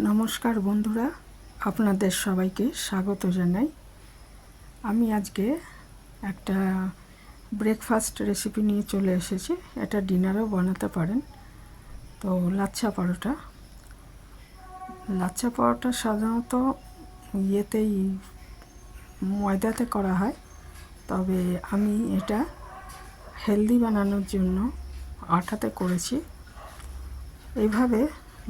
নমস্কার বন্ধুরা, আপনাদের সবাইকে স্বাগত জানাই। আমি আজকে একটা ব্রেকফাস্ট রেসিপি নিয়ে চলে এসেছি। এটা ডিনারেও বানাতে পারেন। তো লাচ্ছা পরোটা। লাচ্ছা পরোটা সাধারণত ইয়েতেই ময়দাতে করা হয়, তবে আমি এটা হেলদি বানানোর জন্য আটাতে করেছি। এইভাবে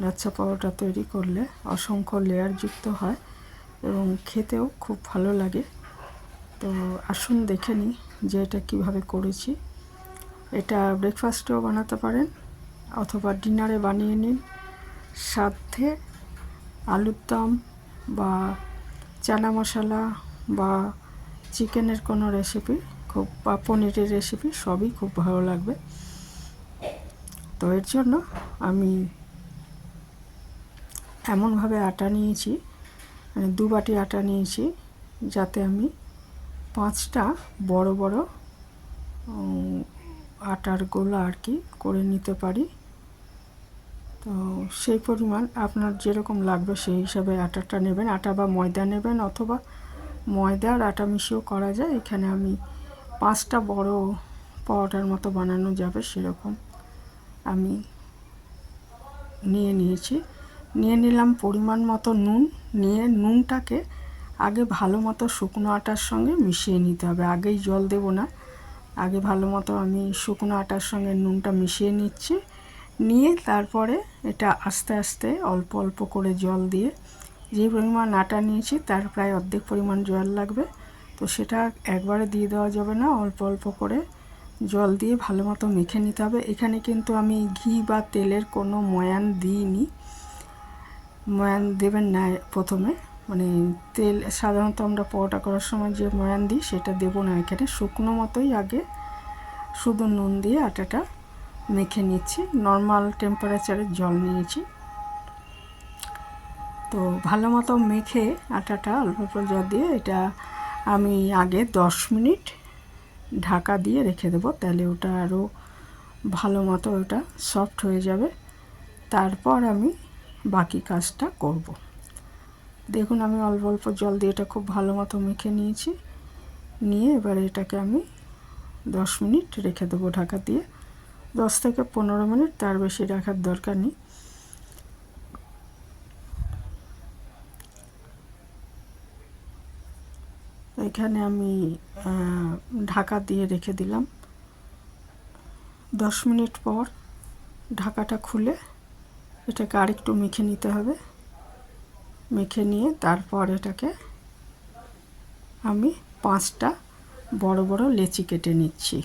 লাচ্ছা পরোটা তৈরি করলে অসংখ্য লেয়ারযুক্ত হয় এবং খেতেও খুব ভালো লাগে। তো আসুন দেখে নিই যে এটা কীভাবে করেছি। এটা ব্রেকফাস্টেও বানাতে পারেন অথবা ডিনারে বানিয়ে নিন। সাথে আলুর দম বা চানা মশলা বা চিকেনের কোনো রেসিপি বা পনিরের রেসিপি সবই খুব ভালো লাগবে। তো এর জন্য আমি এমনভাবে আটা নিয়েছি, মানে 2 বাটি আটা নিয়েছি, যাতে আমি 5টা বড় বড় আটার গোলা আর কি করে নিতে পারি। তো সেই পরিমাণ আপনার যেরকম লাগবে সেই হিসাবে আটাটা নেবেন। আটা বা ময়দা নেবেন, অথবা ময়দা আর আটা মিশিয়েও করা যায়। এখানে আমি 5টা বড় পরোটার মতো বানানো যাবে সেরকম আমি নিয়ে নিলাম পরিমাণ মতো নুন। নিয়ে নুনটাকে আগে ভালো মতো শুকনো আটার সঙ্গে মিশিয়ে নিতে হবে। আগেই জল দেব না, আগে ভালো মতো আমি শুকনো আটার সঙ্গে নুনটা মিশিয়ে নিচ্ছি। নিয়ে তারপরে এটা আস্তে আস্তে অল্প অল্প করে জল দিয়ে, যে পরিমাণ আটা নিয়েছি তার প্রায় অর্ধেক পরিমাণ জল লাগবে। তো সেটা একবারে দিয়ে দেওয়া যাবে না, অল্প অল্প করে জল দিয়ে ভালো মতো মেখে নিতে হবে। এখানে কিন্তু আমি ঘি বা তেলের কোনো ময়ান দিইনি। ময়ান দেবেন না প্রথমে, মানে তেল সাধারণত আমরা পরোটা করার সময় যে ময়ান দিই সেটা দেবো না। এখানে শুকনো মতোই আগে শুধু নুন দিয়ে আটাটা মেখে নিচ্ছি। নর্মাল টেম্পারেচারের জল নিয়েছি। তো ভালো মতো মেখে আটাটা অল্প অল্প জল দিয়ে এটা আমি আগে 10 মিনিট ঢাকা দিয়ে রেখে দেবো, তাহলে ওটা আরও ভালো মতো ওটা সফট হয়ে যাবে। তারপর আমি বাকি কাজটা করব। দেখুন আমি অল্প অল্প জল দিয়ে এটা খুব ভালো মতো মেখে নিয়েছি। নিয়ে এবার এটাকে আমি 10 মিনিট রেখে দেবো ঢাকা দিয়ে। 10 থেকে 15 মিনিট, তার বেশি রাখার দরকার নেই। এখানে আমি ঢাকা দিয়ে রেখে দিলাম। 10 মিনিট পর ঢাকাটা খুলে এটাকে আরেকটু মেখে নিতে হবে। মেখে নিয়ে তারপর এটাকে আমি 5টা বড় বড় লেচি কেটে নিচ্ছি।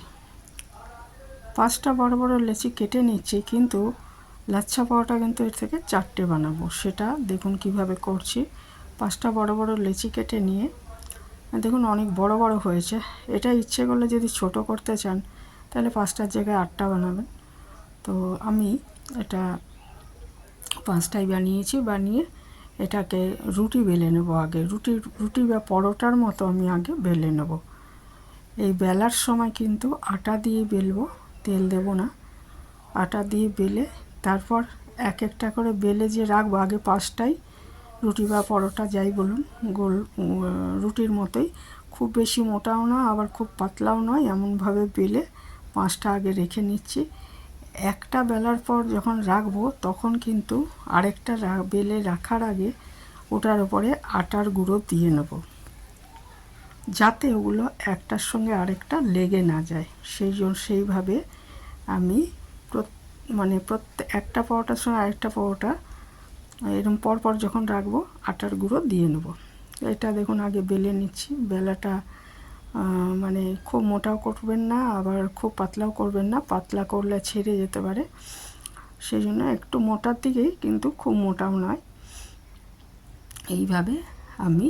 5টা বড় বড় লেচি কেটে নিচ্ছি, কিন্তু লাচ্ছা পরোটা কিন্তু এর থেকে 4টে বানাবো। সেটা দেখুন কিভাবে করছি। 5টা বড় বড় লেচি কেটে নিয়ে দেখুন অনেক বড় বড় হয়েছে। এটা ইচ্ছে করলে যদি ছোট করতে চান তাহলে 5টার জায়গায় 8টা বানাবেন। তো আমি এটা 5টাই বানিয়েছি। বানিয়ে এটাকে রুটি বেলে নেব। আগে রুটি বা পরোটার মতো আমি আগে বেলে নেব। এই বেলার সময় কিন্তু আটা দিয়ে বেলবো, তেল দেব না। আটা দিয়ে বেলে তারপর এক একটা করে বেলে যে রাখবো। আগে 5টাই রুটি বা পরোটা যাই বলুন, গোল রুটির মতোই, খুব বেশি মোটাও না আবার খুব পাতলাও নয়, এমনভাবে বেলে 5টা আগে রেখে নিচ্ছি। একটা বেলার পর যখন রাখবো তখন কিন্তু আরেকটা বেলে রাখার আগে ওটার উপরে আটার গুঁড়ো দিয়ে নেব, যাতে ওগুলো একটার সঙ্গে আরেকটা লেগে না যায়। সেইভাবে আমি একটা পরোটার সঙ্গে আরেকটা পরোটা এরকম পরপর যখন রাখবো আটার গুঁড়ো দিয়ে নেব। এটা দেখুন আগে বেলে নিচ্ছি। বেলাটা মানে খুব মোটাও করবেন না আবার খুব পাতলাও করবেন না, পাতলা করলে ছেড়ে যেতে পারে। সেই জন্য একটু মোটার দিকেই, কিন্তু খুব মোটাও নয়। এইভাবে আমি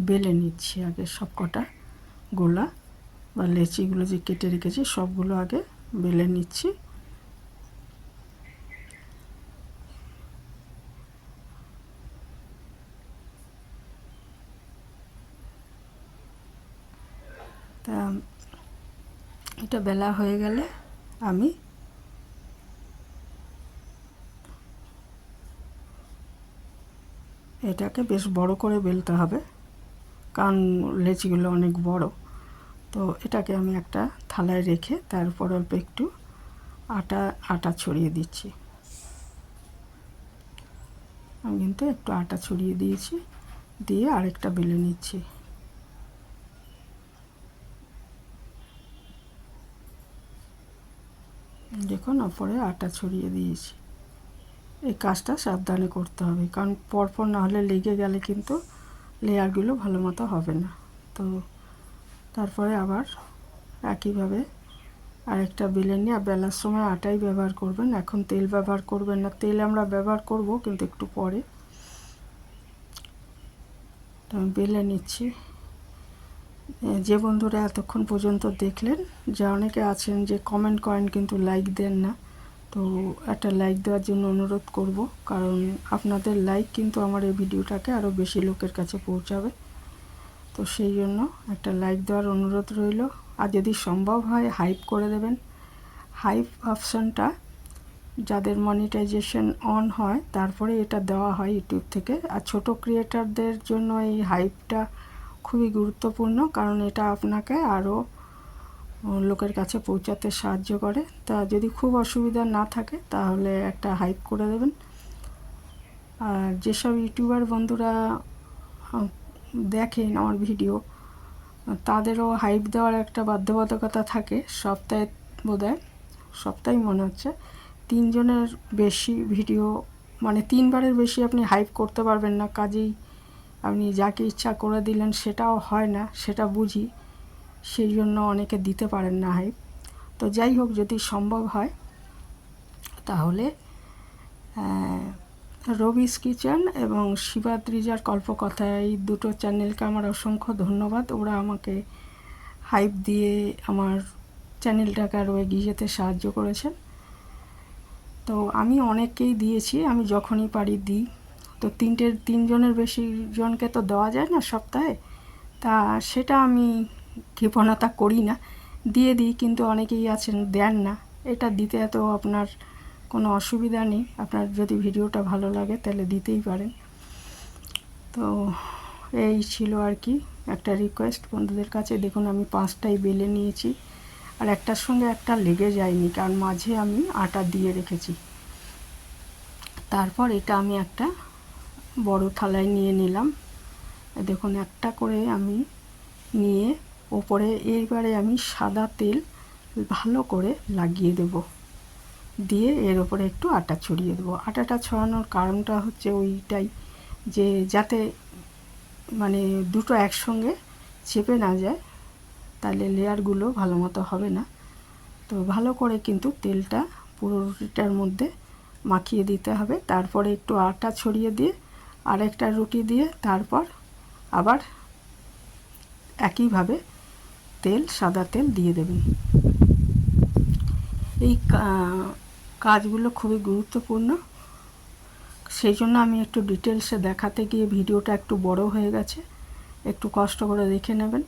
বেলে নিচ্ছি আগে সব কটা গোলা বা লেচিগুলো যে কেটে রেখেছি সবগুলো আগে বেলে নিচ্ছি। তা এটা বেলা হয়ে গেলে আমি এটাকে বেশ বড় করে বেলতে হবে, কারণ লেচিগুলো অনেক বড়। তো এটাকে আমি একটা থালায় রেখে তারপর অল্প একটু আটা ছড়িয়ে দিচ্ছি। আমি কিন্তু একটু আটা ছড়িয়ে দিয়েছি, দিয়ে আরেকটা বেলে নিচ্ছি। দেখুন ওপরে আটা ছড়িয়ে দিয়েছি। এই কাজটা সাবধানে করতে হবে, কারণ পরপর না হলে লেগে গেলে কিন্তু লেয়ারগুলো ভালো মতো হবে না। তো তারপরে আবার একইভাবে আরেকটা বেলে নিয়ে, বেলার সময় আটাই ব্যবহার করবেন, এখন তেল ব্যবহার করবেন না। তেল আমরা ব্যবহার করব কিন্তু একটু পরে। তো আমি বেলে নিচ্ছি। যে বন্ধুরা এতক্ষণ পর্যন্ত দেখলেন, যে অনেকে আছেন যে কমেন্ট করেন কিন্তু লাইক দেন না, তো একটা লাইক দেওয়ার জন্য অনুরোধ করব, কারণ আপনাদের লাইক কিন্তু আমার এই ভিডিওটাকে আরও বেশি লোকের কাছে পৌঁছাবে। তো সেই জন্য একটা লাইক দেওয়ার অনুরোধ রইল। আর যদি সম্ভব হয় হাইপ করে দেবেন। হাইপ অপশানটা যাদের মনিটাইজেশন অন হয় তারপরে এটা দেওয়া হয় ইউটিউব থেকে। আর ছোট ক্রিয়েটারদের জন্য এই হাইপটা খুবই গুরুত্বপূর্ণ, কারণ এটা আপনাকে আরও লোকের কাছে পৌঁছাতে সাহায্য করে। তা যদি খুব অসুবিধা না থাকে তাহলে একটা হাইপ করে দেবেন। আর যেসব ইউটিউবার বন্ধুরা দেখেন আমার ভিডিও, তাদেরও হাইপ দেওয়ার একটা বাধ্যবাধকতা থাকে। সপ্তাহে বোধহয় সপ্তাহে মনে হচ্ছে 3 জনের বেশি ভিডিও, মানে 3 বারের বেশি আপনি হাইপ করতে পারবেন না। কাজেই আপনি যাকে ইচ্ছা করে দিলেন সেটাও হয় না, সেটা বুঝি। সেই জন্য অনেকে দিতে পারেন না হাইপ। তো যাই হোক, যদি সম্ভব হয় তাহলে রবিস কিচেন এবং শিবাদ্রিজার কল্পকথা, এই দুটো চ্যানেলকে আমার অসংখ্য ধন্যবাদ। ওরা আমাকে হাইপ দিয়ে আমার চ্যানেলটাকে আরও এগিয়ে যেতে সাহায্য করেছেন। তো আমি অনেককেই দিয়েছি, আমি যখনই পারি দিই। তো 3 জনের বেশি জনকে তো দেওয়া যায় না সপ্তাহে, তা সেটা আমি কৃপণতা করি না, দিয়ে দিই। কিন্তু অনেকেই আছেন দেন না। এটা দিতে এত আপনার কোনো অসুবিধা নেই। আপনার যদি ভিডিওটা ভালো লাগে তাহলে দিতেই পারেন। তো এই ছিল আর কি একটা রিকোয়েস্ট বন্ধুদের কাছে। দেখুন আমি 5টাই বেলে নিয়েছি, আর একটার সঙ্গে একটা লেগে যায়নি, কারণ মাঝে আমি আটা দিয়ে রেখেছি। তারপর এটা আমি একটা বড় থালায় নিয়ে নিলাম। দেখুন একটা করে আমি নিয়ে ওপরে এইবারে আমি সাদা তেল ভালো করে লাগিয়ে দেব, দিয়ে এর ওপরে একটু আটা ছড়িয়ে দেবো। আটাটা ছড়ানোর কারণটা হচ্ছে ওইটাই, যে যাতে মানে দুটো একসঙ্গে চেপে না যায়, তাহলে লেয়ারগুলো ভালো মতো হবে না। তো ভালো করে কিন্তু তেলটা পুরো রুটিটার মধ্যে মাখিয়ে দিতে হবে। তারপরে একটু আটা ছড়িয়ে দিয়ে আরেকটা রুটি দিয়ে তারপর আবার একইভাবে সাদা তেল দিয়ে দেবেন। এই কাজগুলো খুবই গুরুত্বপূর্ণ, সেই জন্য আমি একটু ডিটেলসে দেখাতে গিয়ে ভিডিওটা একটু বড় হয়ে গেছে। একটু কষ্ট করে দেখে নেবেন।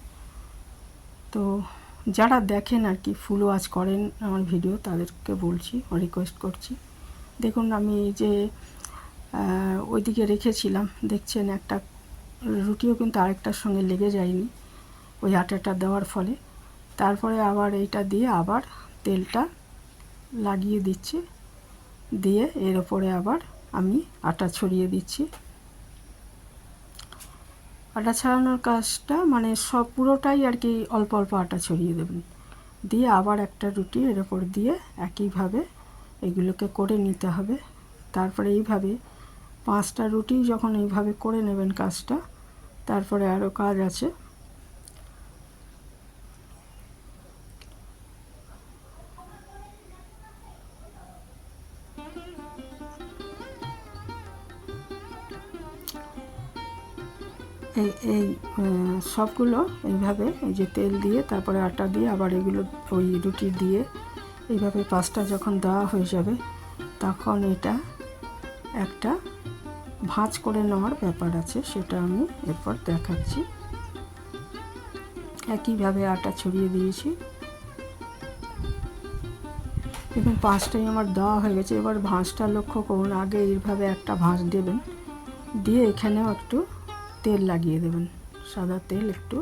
তো যারা দেখেন আর কি, ফুল ওয়াচ করেন আমার ভিডিও, তাদেরকে বলছি, রিকোয়েস্ট করছি। দেখুন আমি যে ওইদিকে রেখেছিলাম, দেখছেন একটা রুটিও কিন্তু আরেকটার সঙ্গে লেগে যায়নি ওই আটাটা দেওয়ার ফলে। তারপরে আবার এইটা দিয়ে আবার তেলটা লাগিয়ে দিচ্ছি, দিয়ে এর ওপরে আবার আমি আটা ছড়িয়ে দিচ্ছি। আটা ছড়ানোর কাজটা মানে সব পুরোটাই আর কি অল্প অল্প আটা ছড়িয়ে দেবেন, দিয়ে আবার একটা রুটি এর ওপর দিয়ে একইভাবে এগুলোকে করে নিতে হবে। তারপরে এইভাবে 5টা রুটি যখন এইভাবে করে নেবেন কাজটা, তারপরে আরও কাজ আছে। এই এই সবগুলো এইভাবে এই যে তেল দিয়ে তারপরে আটা দিয়ে আবার এগুলো ওই রুটি দিয়ে এইভাবে 5টা যখন দেওয়া হয়ে যাবে, তখন এটা একটা ভাঁজ করে নেওয়ার ব্যাপার আছে, সেটা আমি এরপর দেখাচ্ছি। একইভাবে আটা ছড়িয়ে দিয়েছি। দেখুন 5টাই আমার দেওয়া হয়ে গেছে। এবার ভাঁজটা লক্ষ্য করুন, আগে এইভাবে একটা ভাঁজ দেবেন, দিয়ে এখানেও একটু তেল লাগিয়ে দেবেন, সাদা তেল একটু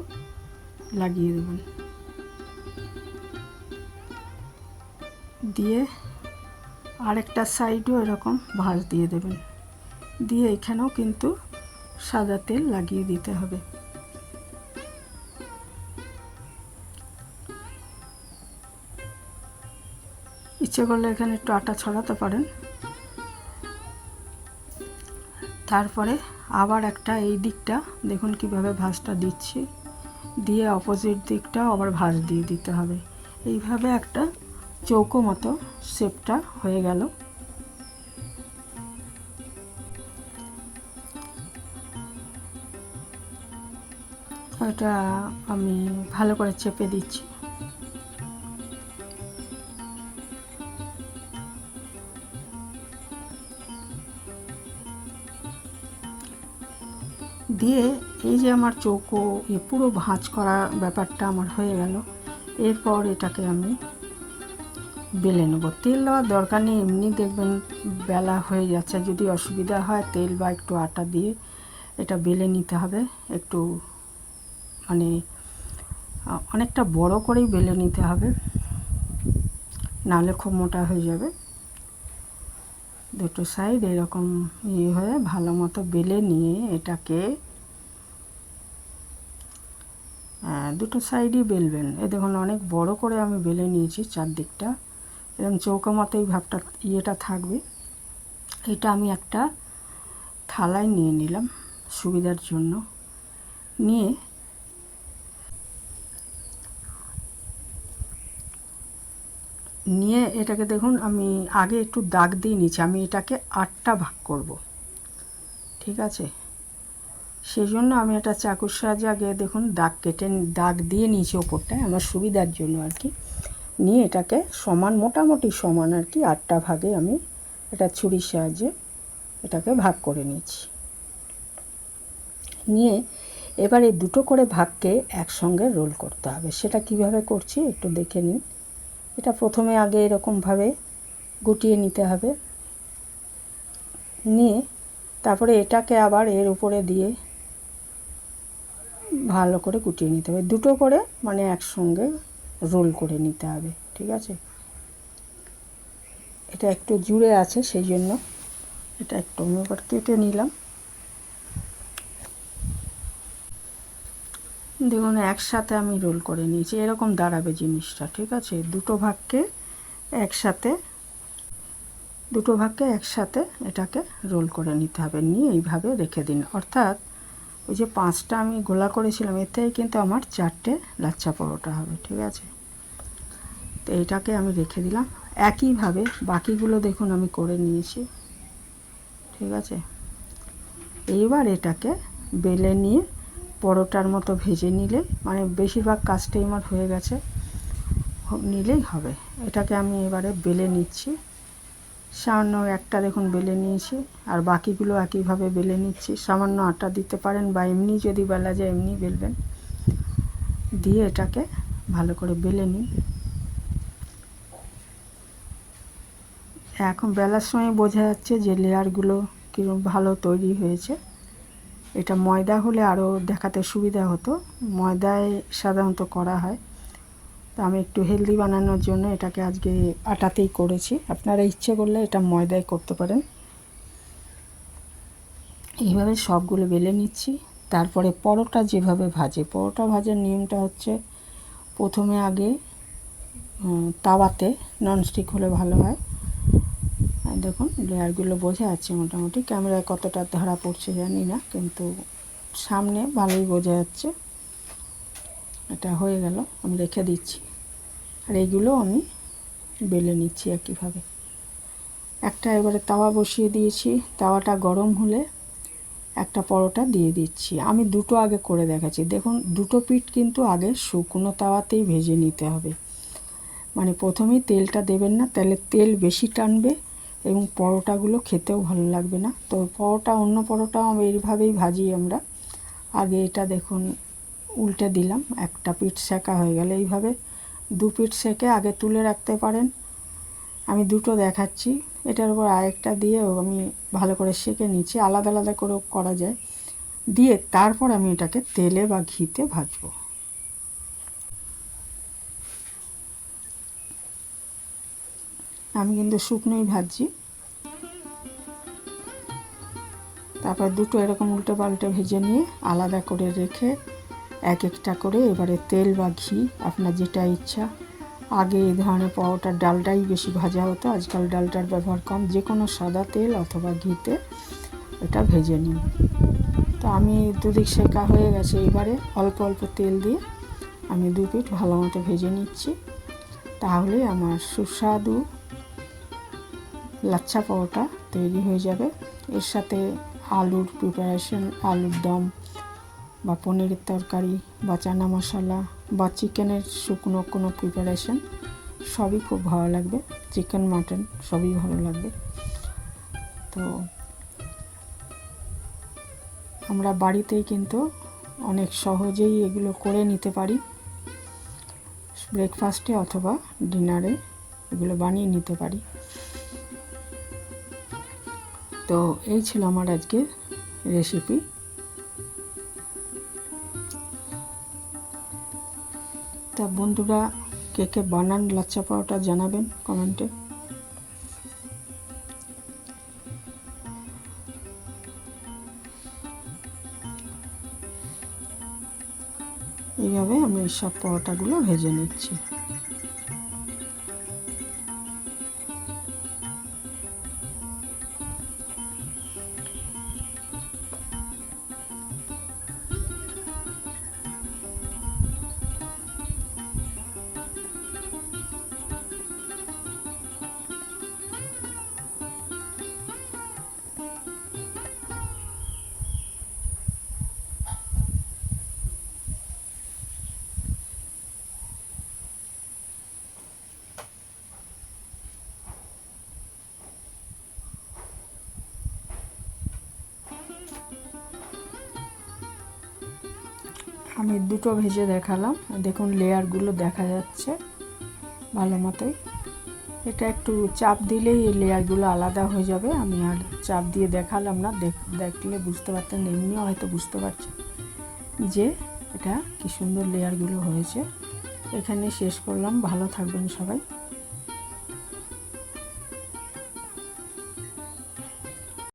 লাগিয়ে দেবেন। দিয়ে আরেকটা সাইডও এরকম ভাঁজ দিয়ে দেবেন। দিয়ে এখানেও কিন্তু সাদা তেল লাগিয়ে দিতে হবে। ইচ্ছে করলে এখানে একটু আটা ছড়াতে পারেন। তারপরে আবার একটা এই দিকটা দেখুন কিভাবে ভাঁজটা দিচ্ছি, দিয়ে অপোজিট দিকটাও আবার ভাঁজ দিয়ে দিতে হবে। এইভাবে একটা চৌকো মতো শেপটা হয়ে গেল। এটা আমি ভালো করে চেপে দিচ্ছি। দিয়ে এই যে আমার চৌকো পুরো ভাঁজ করা ব্যাপারটা আমার হয়ে গেল। এরপর এটাকে আমি বেলে নেব। তেল দেওয়ার দরকার নেই, এমনি দেখবেন বেলা হয়ে যাচ্ছে। যদি অসুবিধা হয় তেল বা একটু আটা দিয়ে এটা বেলে নিতে হবে। একটু মানে অনেকটা বড় করেই বেলে নিতে হবে, নাহলে খুব মোটা হয়ে যাবে। দুটো সাইড এরকম হয়ে ভালো মতো বেলে নিয়ে এটাকে দুটো সাইডই বেলবেন। এ দেখুন অনেক বড় করে আমি বেলে নিয়েছি চারদিকটা, এরকম চৌকা মতো এই ভাবটা থাকবে। এটা আমি একটা থালায় নিয়ে নিলাম সুবিধার জন্য। নিয়ে এটাকে দেখুন আমি আগে একটু দাগ দিয়ে নিচ্ছি। আমি এটাকে 8টা ভাগ করব, ঠিক আছে? সেই জন্য আমি এটা চাকুর সাহায্যে আগে দেখুন দাগ দিয়ে নিয়েছি ওপরটায়, আমার সুবিধার জন্য আর কি। নিয়ে এটাকে সমান, মোটামুটি সমান আর কি 8টা ভাগে আমি এটা ছুরির সাহায্যে এটাকে ভাগ করে নিয়েছি। নিয়ে এবার এই দুটো করে ভাগকে একসঙ্গে রোল করতে হবে। সেটা কিভাবে করছি একটু দেখে নিন। এটা প্রথমে আগে এরকমভাবে গুটিয়ে নিতে হবে। নিয়ে তারপরে এটাকে আবার এর উপরে দিয়ে ভালো করে গুটিয়ে নিতে হবে। দুটো করে মানে একসঙ্গে রোল করে নিতে হবে, ঠিক আছে? এটা একটু জুড়ে আছে সেই জন্য এটা একটু আমি এবার কেটে নিলাম। দেখুন একসাথে আমি রোল করে নিয়েছি, এরকম দাঁড়াবে জিনিসটা, ঠিক আছে? দুটো ভাগকে একসাথে এটাকে রোল করে নিতে হবে। নিয়ে এইভাবে রেখে দিন। অর্থাৎ ওই যে 5টা আমি গোলা করেছিলাম, এতেই কিন্তু আমার 4টে লাচ্ছা পরোটা হবে, ঠিক আছে? তো এটাকে আমি রেখে দিলাম। একইভাবে বাকিগুলো দেখুন আমি করে নিয়েছি, ঠিক আছে? এইবার এটাকে বেলে নিয়ে পরোটার মতো ভেজে নিলে, মানে বেশিরভাগ কাজটাই আমার হয়ে গেছে, নিলেই হবে। এটাকে আমি এবারে বেলে নিচ্ছি। সামান্য একটা দেখুন বেলে নিয়েছি, আর বাকিগুলো একইভাবে বেলে নিচ্ছি। সামান্য আটা দিতে পারেন বা এমনি যদি বেলা যায় এমনি বেলবেন। দিয়ে এটাকে ভালো করে বেলে নিন। এখন বেলার সময় বোঝা যাচ্ছে যে লেয়ারগুলো কীরকম ভালো তৈরি হয়েছে। এটা ময়দা হলে আরও দেখাতে সুবিধা হতো, ময়দায় সাধারণত করা হয়। তো আমি একটু হেলদি বানানোর জন্য এটাকে আজকে আটাতেই করেছি। আপনারা ইচ্ছে করলে এটা ময়দায় করতে পারেন। এইভাবে সবগুলো বেলে নিচ্ছি। তারপরে পরোটা যেভাবে ভাজে, পরোটা ভাজার নিয়মটা হচ্ছে প্রথমে আগে তাওয়াতে, ননস্টিক হলে ভালো হয়। দেখুন লেয়ারগুলো বোঝা যাচ্ছে মোটামুটি, ক্যামেরায় কতটা ধরা পড়ছে জানি না, কিন্তু সামনে ভালোই বোঝা যাচ্ছে। এটা হয়ে গেল, আমি রেখে দিচ্ছি। আর এইগুলো আমি বেলে নিচ্ছি একইভাবে। একটা এবারে তাওয়া বসিয়ে দিয়েছি, তাওয়াটা গরম হলে একটা পরোটা দিয়ে দিচ্ছি। আমি দুটো আগে করে দেখাচ্ছি। দেখুন দুটো পিঠ কিন্তু আগে শুকনো তাওয়াতেই ভেজে নিতে হবে, মানে প্রথমেই তেলটা দেবেন না, তাহলে তেল বেশি টানবে এবং পরোটাগুলো খেতেও ভালো লাগবে না। তো অন্য পরোটাও এইভাবেই ভাজি আমরা। আগে এটা দেখুন উল্টে দিলাম, একটা পিঠ সেঁকা হয়ে গেলে এইভাবে 2 পিঠ সেঁকে আগে তুলে রাখতে পারেন। আমি দুটো দেখাচ্ছি, এটার উপর আরেকটা দিয়েও আমি ভালো করে সেঁকে নিচ্ছি, আলাদা আলাদা করেও করা যায়। দিয়ে তারপর আমি এটাকে তেলে বা ঘিতে ভাজবো। আমি কিন্তু শুকনোই ভাজছি। তারপর দুটো এরকম উল্টে পাল্টে ভেজে নিয়ে আলাদা করে রেখে এক একটা করে এবারে তেল বা ঘি আপনার যেটা ইচ্ছা। আগে এই ধরনের পরোটার ডালটাই বেশি ভাজা হতো, আজকাল ডালটার ব্যবহার কম। যে কোনো সাদা তেল অথবা ঘিতে এটা ভেজে নিন। তো আমি দুদিক সেঁকা হয়ে গেছে, এবারে অল্প অল্প তেল দিয়ে আমি দু পিঠ ভালো মতো ভেজে নিচ্ছি। তাহলে আমার সুস্বাদু লাচ্ছা পরোটা তৈরি হয়ে যাবে। এর সাথে আলুর প্রিপারেশন, আলুর দম বা পনিরের তরকারি বা চানা মশলা বা চিকেনের শুকনো কোনো প্রিপারেশন সবই খুব ভালো লাগবে। চিকেন মাটন সবই ভালো লাগবে। তো আমরা বাড়িতেই কিন্তু অনেক সহজেই এগুলো করে নিতে পারি। ব্রেকফাস্টে অথবা ডিনারে এগুলো বানিয়ে নিতে পারি। তো এই ছিল আমার আজকে রেসিপি। তা বন্ধুরা, কে কে বানান লাচ্ছা পরোটা জানাবেন কমেন্টে। এইভাবে আমি সব পরোটাগুলো ভেজে নিচ্ছি। আমি দুটো ভেজে দেখালাম, দেখুন লেয়ারগুলো দেখা যাচ্ছে ভালো মতোই। এটা একটু চাপ দিলেই এই লেয়ারগুলো আলাদা হয়ে যাবে। আমি আর চাপ দিয়ে দেখালাম না, দেখলে বুঝতে পারতেন, এমনিও হয়তো বুঝতে পারছেন যে এটা কি সুন্দর লেয়ারগুলো হয়েছে। এখানে শেষ করলাম। ভালো থাকবেন সবাই।